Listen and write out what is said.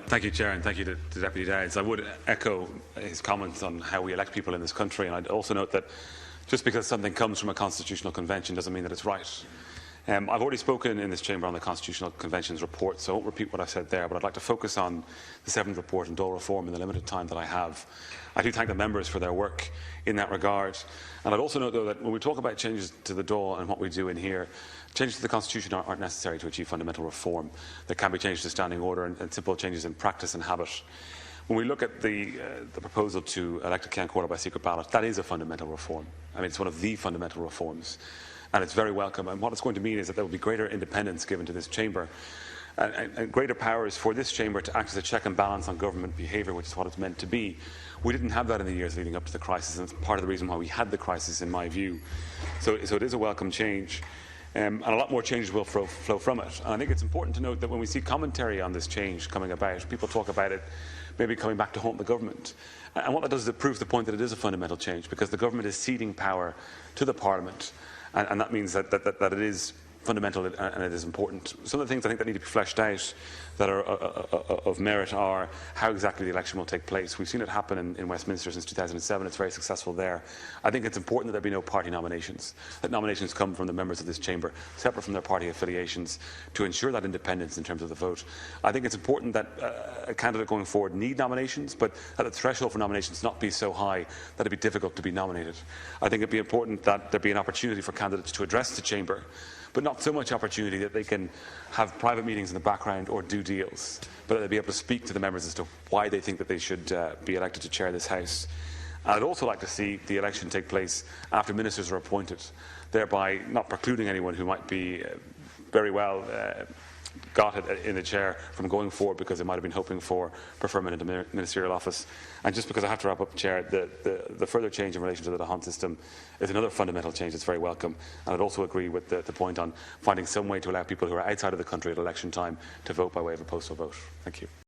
Thank you, Chair, and thank you to Deputy Dáil. I would echo his comments on how we elect people in this country, and I'd also note that just because something comes from a constitutional convention doesn't mean that it's right. I've already spoken in this chamber on the Constitutional Convention's report, so I won't repeat what I said there, but I'd like to focus on the 7th report on Dáil reform in the limited time that I have. I do thank the members for their work in that regard. And I'd also note, though, that when we talk about changes to the Dáil and what we do in here, changes to the Constitution aren't necessary to achieve fundamental reform. There can be changes to standing order and simple changes in practice and habit. When we look at the proposal to elect a Ceann Comhairle by secret ballot, that is a fundamental reform. I mean, it's one of the fundamental reforms, and it's very welcome. And what it's going to mean is that there will be greater independence given to this chamber, and greater powers for this chamber to act as a check and balance on government behaviour, which is what it's meant to be. We didn't have that in the years leading up to the crisis, and it's part of the reason why we had the crisis, in my view. So it is a welcome change. And a lot more changes will flow from it. And I think it's important to note that when we see commentary on this change coming about, people talk about it maybe coming back to haunt the government. And what that does is it proves the point that it is a fundamental change, because the government is ceding power to the Parliament, and that means that it is fundamental and it is important. Some of the things I think that need to be fleshed out that are of merit are how exactly the election will take place. We've seen it happen in Westminster since 2007. It's very successful there. I think it's important that there be no party nominations, that nominations come from the members of this chamber, separate from their party affiliations, to ensure that independence in terms of the vote. I think it's important that a candidate going forward need nominations, but that the threshold for nominations not be so high that it'd be difficult to be nominated. I think it'd be important that there be an opportunity for candidates to address the chamber, but not so much opportunity that they can have private meetings in the background or do deals, but that they'll be able to speak to the members as to why they think that they should be elected to chair this House. And I'd also like to see the election take place after ministers are appointed, thereby not precluding anyone who might be very well got it in the chair from going forward because they might have been hoping for preferment into ministerial office. And just because I have to wrap up, Chair, the further change in relation to the Dáil system is another fundamental change that's very welcome. And I'd also agree with the point on finding some way to allow people who are outside of the country at election time to vote by way of a postal vote. Thank you.